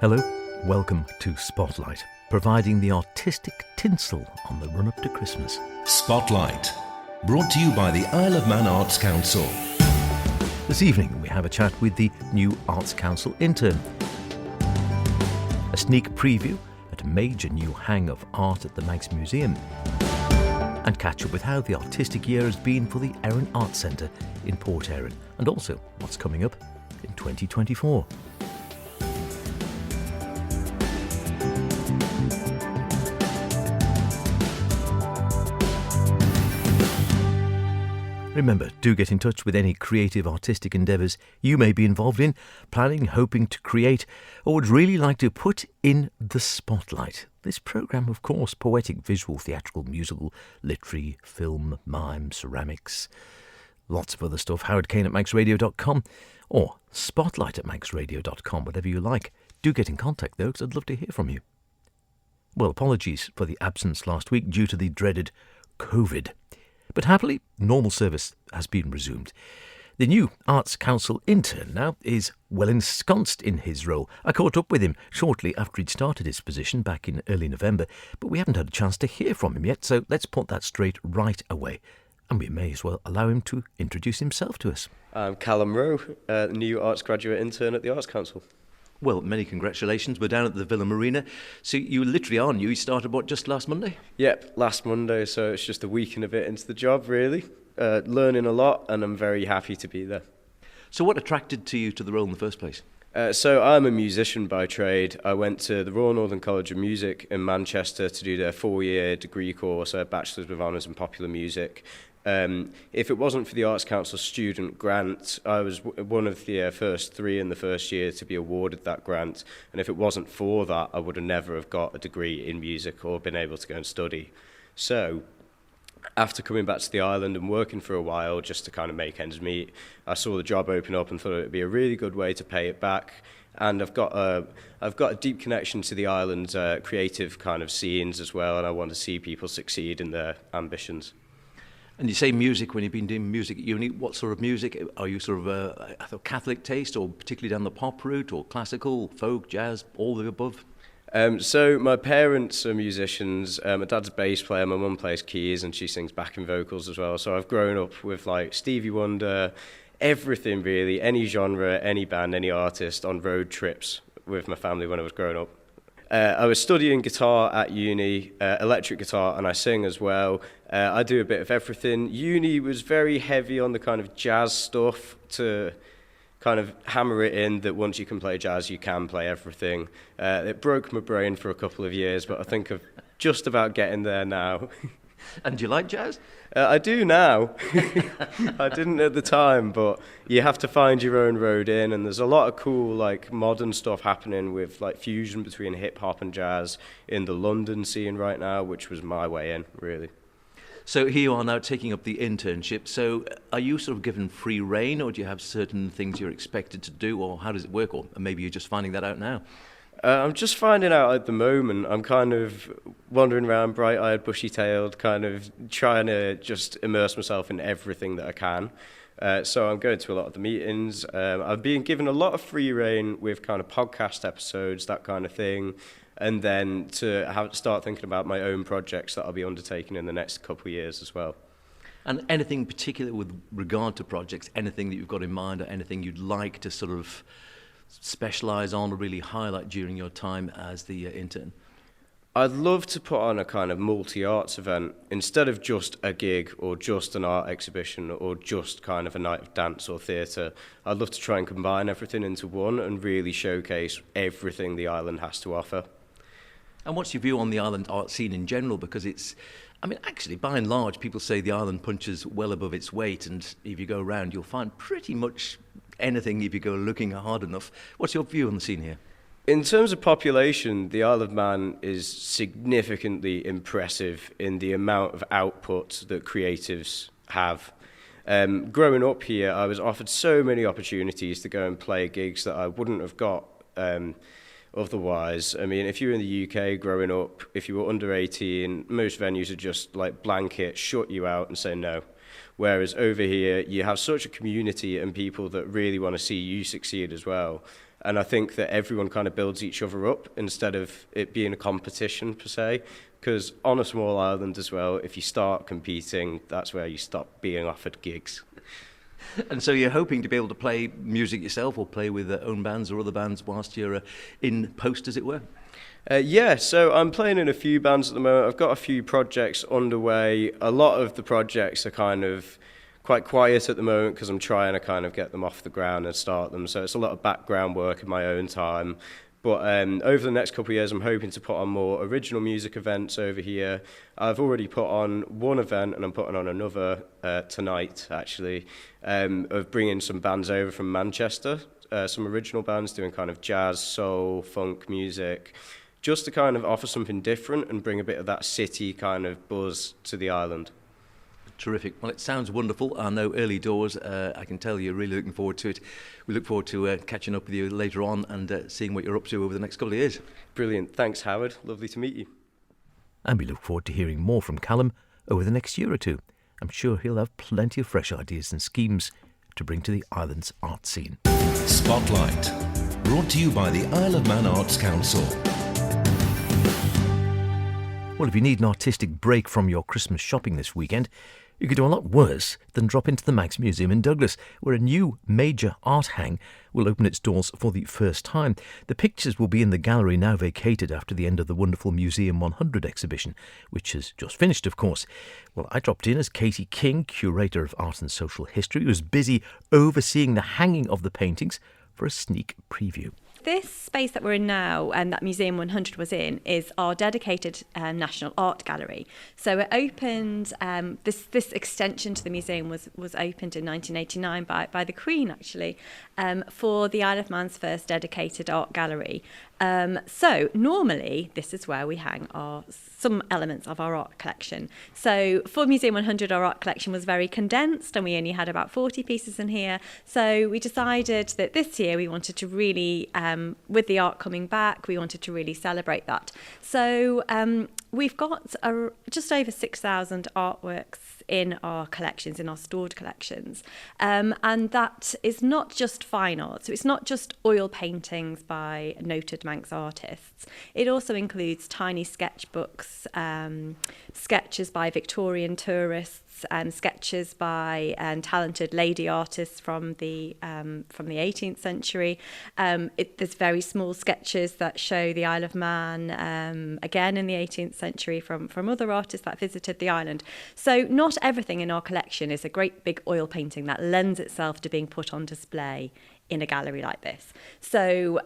Hello, welcome to Spotlight, providing the artistic tinsel on the run-up to Christmas. Spotlight, brought to you by the Isle of Man Arts Council. This evening we have a chat with the new Arts Council intern. A sneak preview at a major new hang of art at the Manx Museum. And catch up with how the artistic year has been for the Erin Arts Centre in Port Erin, and also what's coming up in 2024. Remember, do get in touch with any creative artistic endeavours you may be involved in, planning, hoping to create, or would really like to put in the spotlight. This programme, of course, poetic, visual, theatrical, musical, literary, film, mime, ceramics, lots of other stuff. Howard Kane at manxradio.com or spotlight at manxradio.com, whatever you like. Do get in contact though, because I'd love to hear from you. Well, apologies for the absence last week due to the dreaded COVID. But happily, normal service has been resumed. The new Arts Council intern now is well ensconced in his role. I caught up with him shortly after he'd started his position back in early November, but we haven't had a chance to hear from him yet, so let's put that straight right away. And we may as well allow him to introduce himself to us. I'm Callum Rowe, the new arts graduate intern at the Arts Council. Well, many congratulations. We're down at the Villa Marina. So you literally are new. You started, just last Monday? Yep, last Monday, so it's just a week and a bit into the job, really. Learning a lot, and I'm very happy to be there. So what attracted you to the role in the first place? So I'm a musician by trade. I went to the Royal Northern College of Music in Manchester to do their 4-year degree course, a Bachelor's with Honours in Popular Music. If it wasn't for the Arts Council student grant, I was one of the first 3 in the first year to be awarded that grant. And if it wasn't for that, I would have never have got a degree in music or been able to go and study. So after coming back to the island and working for a while just to kind of make ends meet, I saw the job open up and thought it would be a really good way to pay it back. And I've got a deep connection to the island's creative kind of scenes as well, and I want to see people succeed in their ambitions. And you say music when you've been doing music at uni. What sort of music? Are you sort of a Catholic taste, or particularly down the pop route, or classical, folk, jazz, all the above? So my parents are musicians. My dad's a bass player, my mum plays keys, and she sings backing vocals as well. So I've grown up with like Stevie Wonder, everything really, any genre, any band, any artist, on road trips with my family when I was growing up. I was studying guitar at uni, electric guitar, and I sing as well. I do a bit of everything. Uni was very heavy on the kind of jazz stuff to kind of hammer it in that once you can play jazz, you can play everything. It broke my brain for a couple of years, but I think I'm just about getting there now. And do you like jazz? I do now. I didn't at the time, but you have to find your own road in, and there's a lot of cool like modern stuff happening with like fusion between hip hop and jazz in the London scene right now, which was my way in, really. So here you are now taking up the internship. So are you sort of given free rein, or do you have certain things you're expected to do, or how does it work? Or maybe you're just finding that out now? I'm just finding out at the moment. I'm kind of wandering around bright-eyed, bushy-tailed, kind of trying to just immerse myself in everything that I can. So I'm going to a lot of the meetings. I've been given a lot of free rein with kind of podcast episodes, that kind of thing, and then to start thinking about my own projects that I'll be undertaking in the next couple of years as well. And anything particular with regard to projects, anything that you've got in mind, or anything you'd like to sort of specialise on or really highlight during your time as the intern? I'd love to put on a kind of multi-arts event instead of just a gig or just an art exhibition or just kind of a night of dance or theatre. I'd love to try and combine everything into one and really showcase everything the island has to offer. And what's your view on the island art scene in general? Because actually, by and large, people say the island punches well above its weight, and if you go around, you'll find pretty much anything if you go looking hard enough. What's your view on the scene here? In terms of population, the Isle of Man is significantly impressive in the amount of output that creatives have. Growing up here, I was offered so many opportunities to go and play gigs that I wouldn't have got otherwise. I mean, if you were in the UK growing up, if you were under 18, most venues would just like blanket shut you out and say no. Whereas over here, you have such a community and people that really want to see you succeed as well. And I think that everyone kind of builds each other up instead of it being a competition per se. Because on a small island as well, if you start competing, that's where you stop being offered gigs. And so you're hoping to be able to play music yourself or play with own bands or other bands whilst you're in post, as it were? Yeah, so I'm playing in a few bands at the moment. I've got a few projects underway. A lot of the projects are kind of quite quiet at the moment because I'm trying to kind of get them off the ground and start them. So it's a lot of background work in my own time. But over the next couple of years, I'm hoping to put on more original music events over here. I've already put on one event, and I'm putting on another tonight, actually, of bringing some bands over from Manchester, some original bands doing kind of jazz, soul, funk music, just to kind of offer something different and bring a bit of that city kind of buzz to the island. Terrific. Well, it sounds wonderful. I know early doors. I can tell you're really looking forward to it. We look forward to catching up with you later on and seeing what you're up to over the next couple of years. Brilliant. Thanks, Howard. Lovely to meet you. And we look forward to hearing more from Callum over the next year or two. I'm sure he'll have plenty of fresh ideas and schemes to bring to the island's art scene. Spotlight, brought to you by the Isle of Man Arts Council. Well, if you need an artistic break from your Christmas shopping this weekend, you could do a lot worse than drop into the Manx Museum in Douglas, where a new major art hang will open its doors for the first time. The pictures will be in the gallery now vacated after the end of the wonderful Museum 100 exhibition, which has just finished, of course. Well, I dropped in as Katie King, curator of art and social history, who was busy overseeing the hanging of the paintings, for a sneak preview. This space that we're in now and that Museum 100 was in is our dedicated National Art Gallery. So it opened, this extension to the museum was opened in 1989 by the Queen, actually, for the Isle of Man's first dedicated art gallery. So normally this is where we hang some elements of our art collection. So for Museum 100, our art collection was very condensed and we only had about 40 pieces in here. So we decided that this year we wanted to really, with the art coming back, we wanted to really celebrate that. So we've got just over 6,000 artworks in our collections, in our stored collections. And that is not just fine art. So it's not just oil paintings by noted Manx artists. It also includes tiny sketchbooks, sketches by Victorian tourists, sketches by talented lady artists from the 18th century. There's very small sketches that show the Isle of Man, again in the 18th century from other artists that visited the island. So not everything in our collection is a great big oil painting that lends itself to being put on display in a gallery like this. So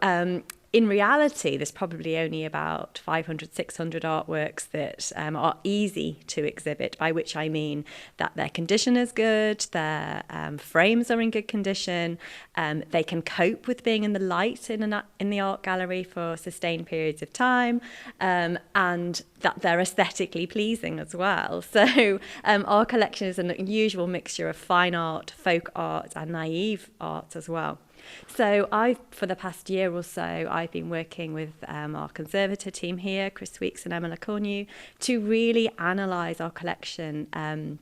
in reality, there's probably only about 500, 600 artworks that are easy to exhibit, by which I mean that their condition is good, their frames are in good condition, they can cope with being in the light in the art gallery for sustained periods of time, and that they're aesthetically pleasing as well. So our collection is an unusual mixture of fine art, folk art and naive art as well. So for the past year or so, I've been working with our conservator team here, Chris Weeks and Emma Lacornu, to really analyse our collection.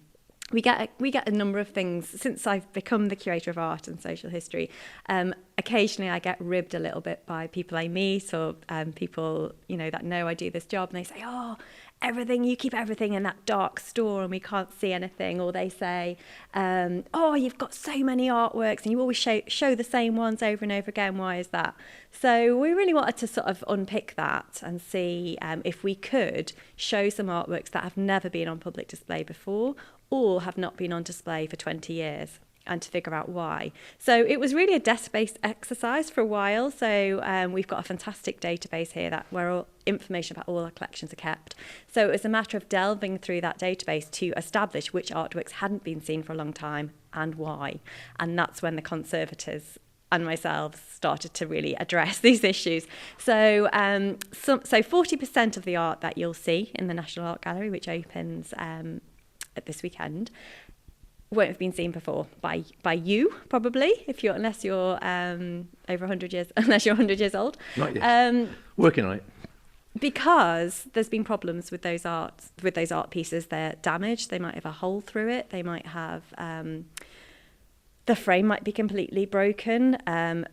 We get a number of things since I've become the curator of art and social history. Occasionally I get ribbed a little bit by people I meet or people that know I do this job, and they say, "Oh, you keep everything in that dark store and we can't see anything," or they say, "Oh, you've got so many artworks and you always show the same ones over and over again. Why is that?" So we really wanted to sort of unpick that and see if we could show some artworks that have never been on public display before or have not been on display for 20 years. And to figure out why. So it was really a desk-based exercise for a while. So we've got a fantastic database here where all information about all our collections are kept. So it was a matter of delving through that database to establish which artworks hadn't been seen for a long time and why. And that's when the conservators and myself started to really address these issues. So 40% of the art that you'll see in the National Art Gallery, which opens this weekend, won't have been seen before by you, probably, unless you're over 100 years, unless you're 100 years old. Not yet. Working on it. Because there's been problems with those art pieces. They're damaged. They might have a hole through it. They might have the frame might be completely broken.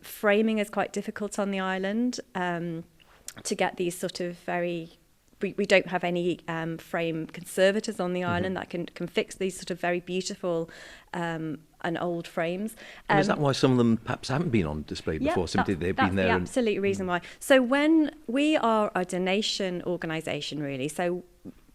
Framing is quite difficult on the island to get these sort of very... We don't have any frame conservators on the island that can fix these sort of very beautiful and old frames. And is that why some of them perhaps haven't been on display before? Simply they've been there. That's the absolute reason why. So when we are a donation organisation, really, so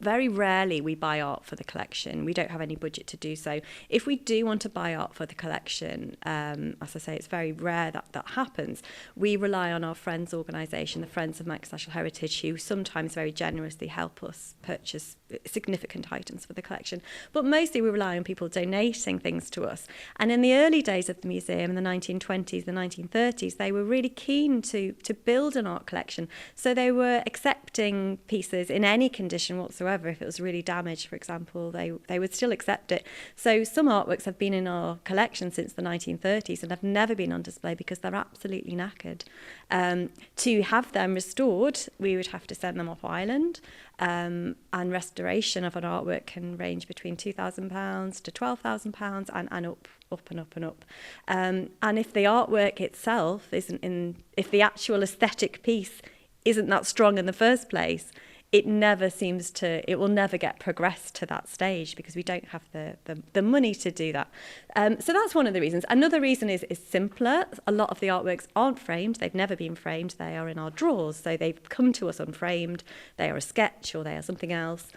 very rarely we buy art for the collection. We don't have any budget to do so. If we do want to buy art for the collection, as I say, it's very rare that happens. We rely on our friends organisation, the Friends of Manx National Heritage, who sometimes very generously help us purchase significant items for the collection. But mostly we rely on people donating things to us. And in the early days of the museum, in the 1920s, the 1930s, they were really keen to build an art collection. So they were accepting pieces in any condition whatsoever. If it was really damaged, for example, they would still accept it. So some artworks have been in our collection since the 1930s and have never been on display because they're absolutely knackered. To have them restored, we would have to send them off island. And restoration of an artwork can range between £2,000 to £12,000 and up and up and up. And if the artwork itself if the actual aesthetic piece isn't that strong in the first place, it will never get progressed to that stage because we don't have the money to do that. So that's one of the reasons. Another reason is simpler. A lot of the artworks aren't framed. They've never been framed. They are in our drawers. So they've come to us unframed. They are a sketch or they are something else.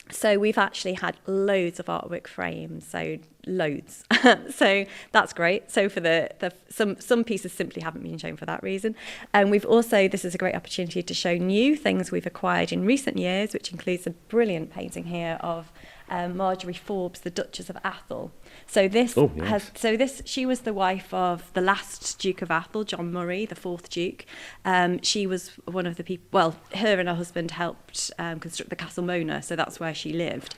So we've actually had loads of artwork frames, so loads. So that's great. So for some pieces simply haven't been shown for that reason. And we've also, this is a great opportunity to show new things we've acquired in recent years, which includes a brilliant painting here of Marjorie Forbes, the Duchess of Atholl. So she was the wife of the last Duke of Atholl, John Murray, the fourth Duke. She was one of the people, well, her and her husband helped construct the Castle Mona, so that's where she lived.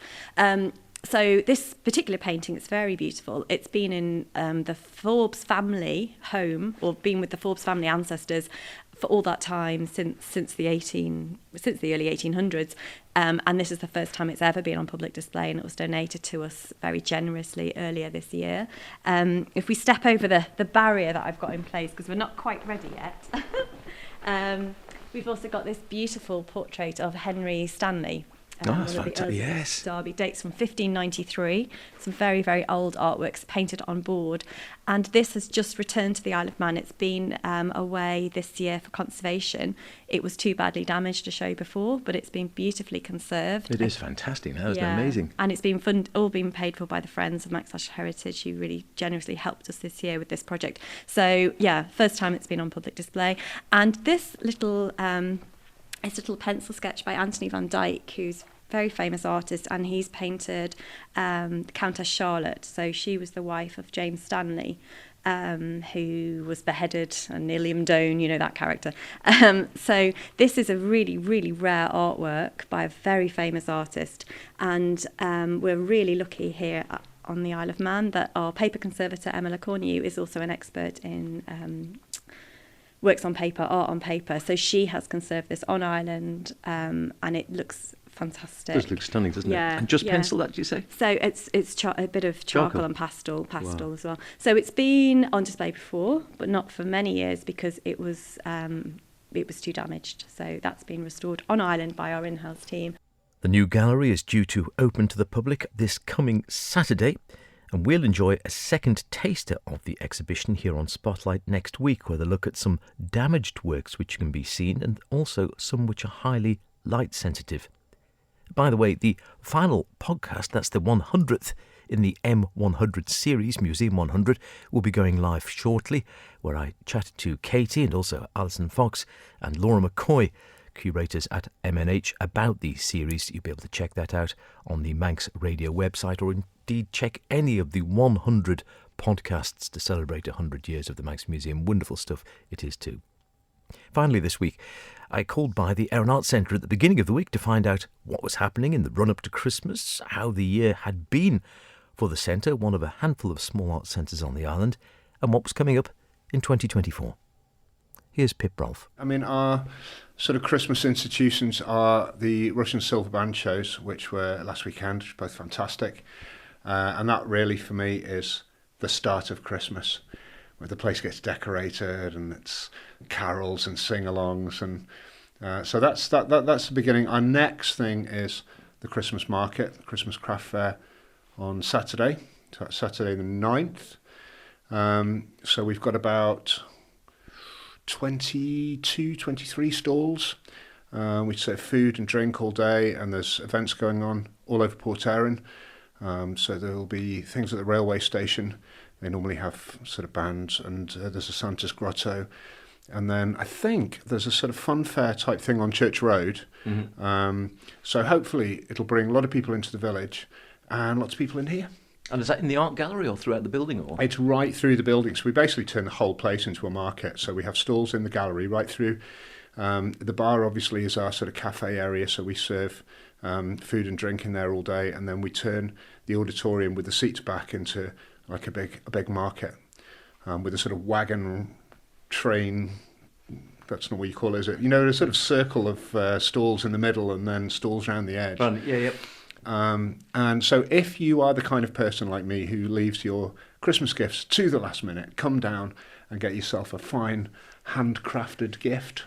So this particular painting is very beautiful. It's been in the Forbes family home, or been with the Forbes family ancestors for all that time since the early 1800s. And this is the first time it's ever been on public display, and it was donated to us very generously earlier this year. If we step over the barrier that I've got in place, because we're not quite ready yet, we've also got this beautiful portrait of Henry Stanley. That's fantastic, yes. Derby, dates from 1593. Some very, very old artworks painted on board. And this has just returned to the Isle of Man. It's been away this year for conservation. It was too badly damaged to show before, but it's been beautifully conserved. It is fantastic now, isn't it? Amazing. And it's been all been paid for by the Friends of Manx National Heritage, who really generously helped us this year with this project. So, first time it's been on public display. And this little pencil sketch by Anthony van Dyck, who's very famous artist, and he's painted Countess Charlotte. So she was the wife of James Stanley, who was beheaded, and Iliam Doan, that character. So this is a really, really rare artwork by a very famous artist, and we're really lucky here on the Isle of Man that our paper conservator Emma Cornew is also an expert in works on paper, art on paper. So she has conserved this on island, and it looks fantastic. It does look stunning, doesn't it? And just pencil, that, did you say? So it's a bit of charcoal and pastel as well. So it's been on display before, but not for many years because it was too damaged. So that's been restored on island by our in-house team. The new gallery is due to open to the public this coming Saturday, and we'll enjoy a second taster of the exhibition here on Spotlight next week, where they look at some damaged works which can be seen and also some which are highly light sensitive. By the way, the final podcast, that's the 100th in the M100 series, Museum 100, will be going live shortly, where I chatted to Katie and also Alison Fox and Laura McCoy, curators at MNH, about the series. You'll be able to check that out on the Manx Radio website, or indeed check any of the 100 podcasts to celebrate 100 years of the Manx Museum. Wonderful stuff it is too. Finally this week, I called by the Erin Arts Centre at the beginning of the week to find out what was happening in the run-up to Christmas, how the year had been for the centre, one of a handful of small arts centres on the island, and what was coming up in 2024. Here's Pip Rolfe. I mean, our sort of Christmas institutions are the Russian Silver Band shows, which were last weekend, which were both fantastic. And that really, for me, is the start of Christmas, where the place gets decorated and it's carols and sing-alongs, and so that's the beginning. Our next thing is the Christmas market, the Christmas craft fair on Saturday. So that's Saturday the 9th. So we've got about 22, 23 stalls. We serve food and drink all day, and there's events going on all over Port Erin. So there will be things at the railway station. They normally have sort of bands, and there's a Santa's Grotto. And then I think there's a sort of fun fair type thing on Church Road. So hopefully it'll bring a lot of people into the village and lots of people in here. And is that in the art gallery or throughout the building? Or It's right through the building. So we basically turn the whole place into a market. So we have stalls in the gallery right through. The bar obviously is our sort of cafe area, so we serve food and drink in there all day, and then we turn the auditorium with the seats back into like a big market with a sort of wagon train. That's not what you call it, is it? You know, a sort of circle of stalls in the middle and then stalls around the edge. Fun. Yeah, yep. And so if you are the kind of person like me who leaves your Christmas gifts to the last minute, come down and get yourself a fine handcrafted gift.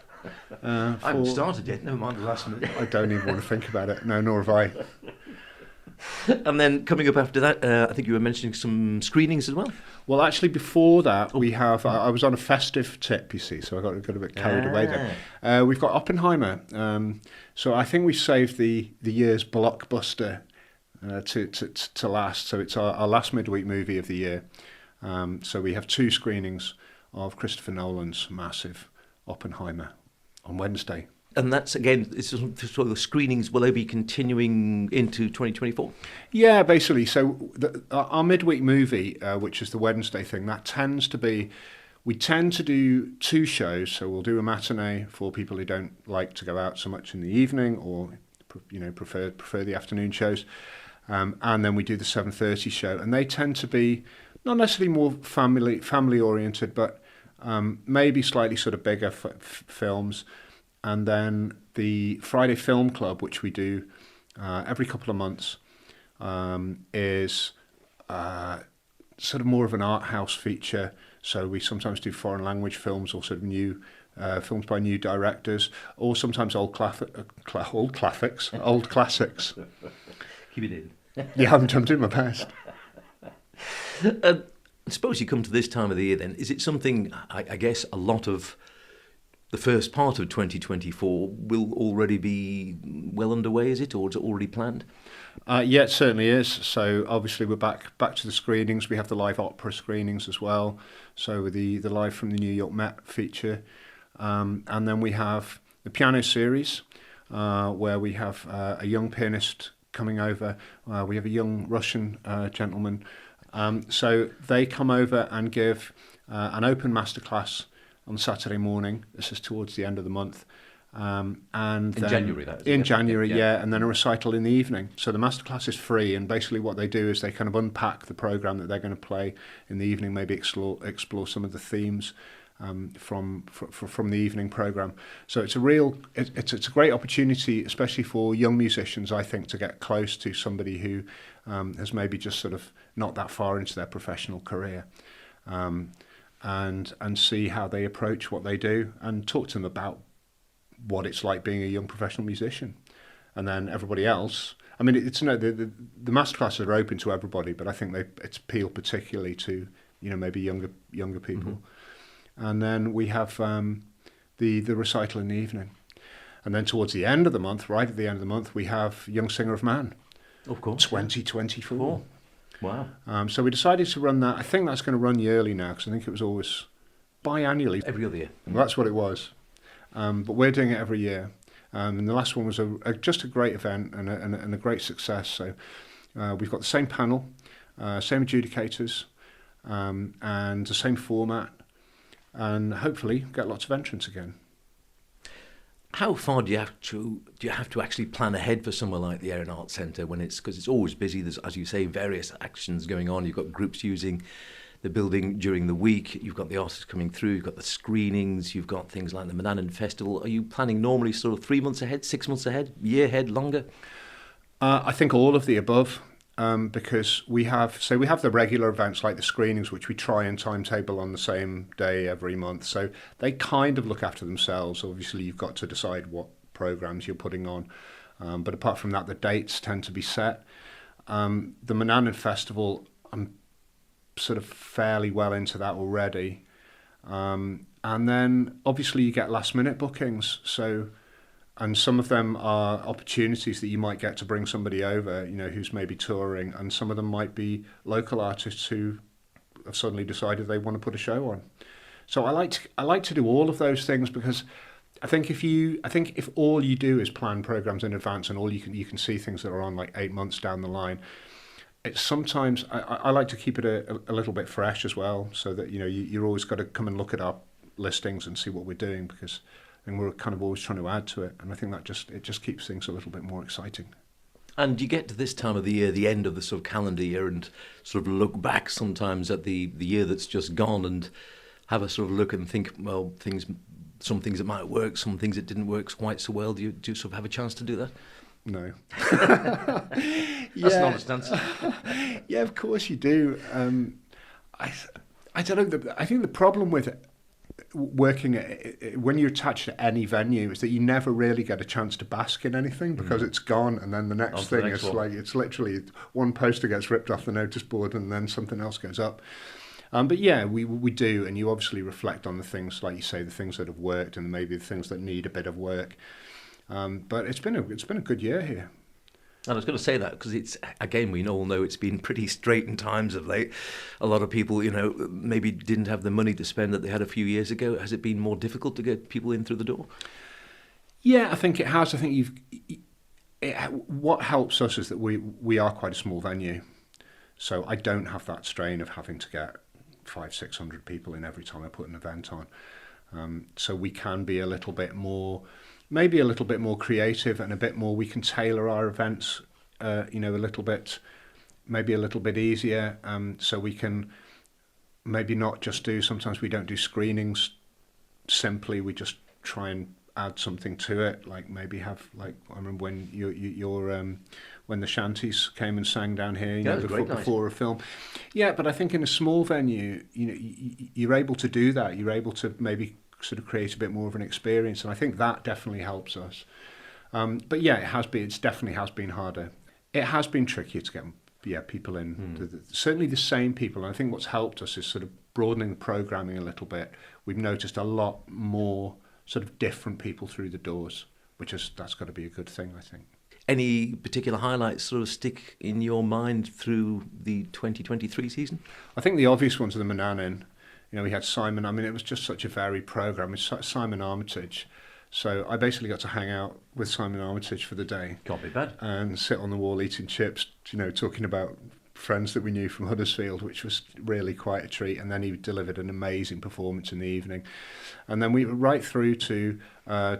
I haven't started yet, never mind the last minute. I don't even want to think about it. No, nor have I. And then coming up after that, I think you were mentioning some screenings as well. Well, actually, before that, we have... I was on a festive tip, you see, so I got a bit carried away there. We've got Oppenheimer. So I think we saved the year's blockbuster to last. So it's our last midweek movie of the year. So we have 2 screenings of Christopher Nolan's massive Oppenheimer on Wednesday. And that's, again, it's sort of the screenings, will they be continuing into 2024? Yeah, basically. So our midweek movie, which is the Wednesday thing, that tends to be... We tend to do 2 shows, so we'll do a matinee for people who don't like to go out so much in the evening, or prefer the afternoon shows, and then we do the 7:30 show, and they tend to be not necessarily more family oriented, but maybe slightly sort of bigger films. And then the Friday Film Club, which we do every couple of months, is sort of more of an art house feature. So we sometimes do foreign language films, or sort of new films by new directors, or sometimes old classics. Keep it in. Yeah, I'm doing my best. I suppose you come to this time of the year then. Is it something, I guess, a lot of the first part of 2024 will already be well underway, is it? Or is it already planned? Yeah, it certainly is. So obviously we're back to the screenings. We have the live opera screenings as well. So the live from the New York Met feature. And then we have the piano series, where we have a young pianist coming over. We have a young Russian gentleman. So they come over and give an open masterclass on Saturday morning. This is towards the end of the month. And in then, January, that is. In January, yeah, and then a recital in the evening. So the masterclass is free, and basically what they do is they kind of unpack the programme that they're going to play in the evening, maybe explore some of the themes from the evening programme. So it's a great opportunity, especially for young musicians, I think, to get close to somebody who has maybe just sort of not that far into their professional career. And see how they approach what they do, and talk to them about what it's like being a young professional musician. And then everybody else, I mean, it's the masterclasses are open to everybody, but I think it's appeal particularly to, maybe younger people. Mm-hmm. And then we have the recital in the evening. And then towards the end of the month, right at the end of the month, we have Young Singer of Man. Of course. 2024. Cool. Wow. So we decided to run that. I think that's going to run yearly now, because I think it was always biannually. Every other year. Well, that's what it was. But we're doing it every year. And the last one was just a great event and a great success. So we've got the same panel, same adjudicators, and the same format, and hopefully get lots of entrants again. How far do you have to actually plan ahead for somewhere like the Erin Arts Centre because it's always busy? There's, as you say, various actions going on. You've got groups using the building during the week. You've got the artists coming through. You've got the screenings. You've got things like the Manannan Festival. Are you planning normally sort of 3 months ahead, 6 months ahead, year ahead, longer? I think all of the above. because we have the regular events like the screenings, which we try and timetable on the same day every month. So they kind of look after themselves. Obviously, you've got to decide what programs you're putting on. But apart from that, the dates tend to be set. The Manannan Festival, I'm sort of fairly well into that already. And then obviously you get last minute bookings. And some of them are opportunities that you might get to bring somebody over, who's maybe touring, and some of them might be local artists who have suddenly decided they want to put a show on. So I like to do all of those things, because I think if all you do is plan programs in advance and all you can see things that are on like 8 months down the line, it's sometimes I like to keep it a little bit fresh as well, so that you're always got to come and look at our listings and see what we're doing, because and we're kind of always trying to add to it, and I think that just keeps things a little bit more exciting. And you get to this time of the year, the end of the sort of calendar year, and sort of look back sometimes at the year that's just gone and have a sort of look and think, well, some things that might work, some things that didn't work quite so well. Do you sort of have a chance to do that? No. That's an honest answer. Yeah, of course you do. I don't know. I think the problem with working when you're attached to any venue is that you never really get a chance to bask in anything, because it's gone, and then the next thing is like it's literally one poster gets ripped off the notice board and then something else goes up. But yeah, we do, and you obviously reflect on the things, like you say, the things that have worked and maybe the things that need a bit of work. But it's been a good year here. And I was going to say that because it's, again, we all know it's been pretty straight in times of late. A lot of people, maybe didn't have the money to spend that they had a few years ago. Has it been more difficult to get people in through the door? Yeah, I think it has. I think what helps us is that we are quite a small venue. So I don't have that strain of having to get 500-600 people in every time I put an event on. So we can be a little bit more creative, and a bit more, we can tailor our events, a little bit easier. So we can maybe not just sometimes we don't do screenings simply, we just try and add something to it, like maybe have, like, I remember when when the Shanties came and sang down here, before a film. Yeah, but I think in a small venue, you're able to do that. You're able to maybe sort of create a bit more of an experience, and I think that definitely helps us. But yeah, it definitely has been harder. It has been trickier to get people in. Certainly the same people, and I think what's helped us is sort of broadening the programming a little bit. We've noticed a lot more sort of different people through the doors, that's got to be a good thing, I think. Any particular highlights sort of stick in your mind through the 2023 season? I think the obvious ones are the Manannan. We had Simon. I mean, it was just such a varied programme. It's Simon Armitage. So I basically got to hang out with Simon Armitage for the day. Can't be bad. And sit on the wall eating chips, talking about friends that we knew from Huddersfield, which was really quite a treat. And then he delivered an amazing performance in the evening. And then we were right through to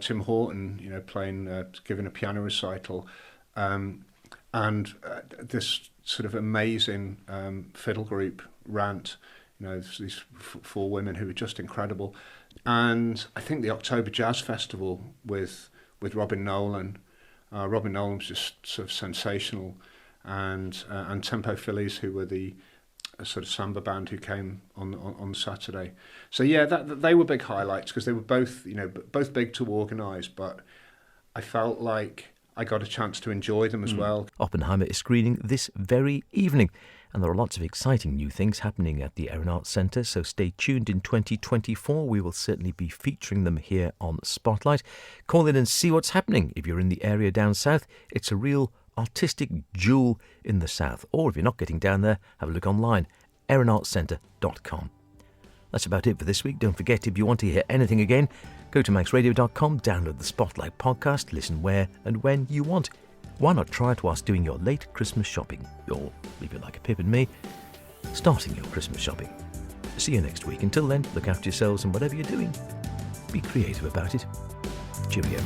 Tim Horton, playing, giving a piano recital. And this sort of amazing fiddle group, Rant. These 4 women who were just incredible. And I think the October Jazz Festival with Robin Nolan. Robin Nolan was just sort of sensational. And Tempo Phillies, who were the sort of samba band who came on Saturday. So yeah, they were big highlights, because they were both big to organise, but I felt like I got a chance to enjoy them as well. Oppenheimer is screening this very evening, and there are lots of exciting new things happening at the Erin Arts Centre, so stay tuned in 2024. We will certainly be featuring them here on Spotlight. Call in and see what's happening. If you're in the area down south, it's a real artistic jewel in the south. Or if you're not getting down there, have a look online, erinartscentre.com. That's about it for this week. Don't forget, if you want to hear anything again, go to manxradio.com, download the Spotlight podcast, listen where and when you want. Why not try it whilst doing your late Christmas shopping? Or, if you're like a Pip and me, starting your Christmas shopping. See you next week. Until then, look after yourselves, and whatever you're doing, be creative about it. Cheerio.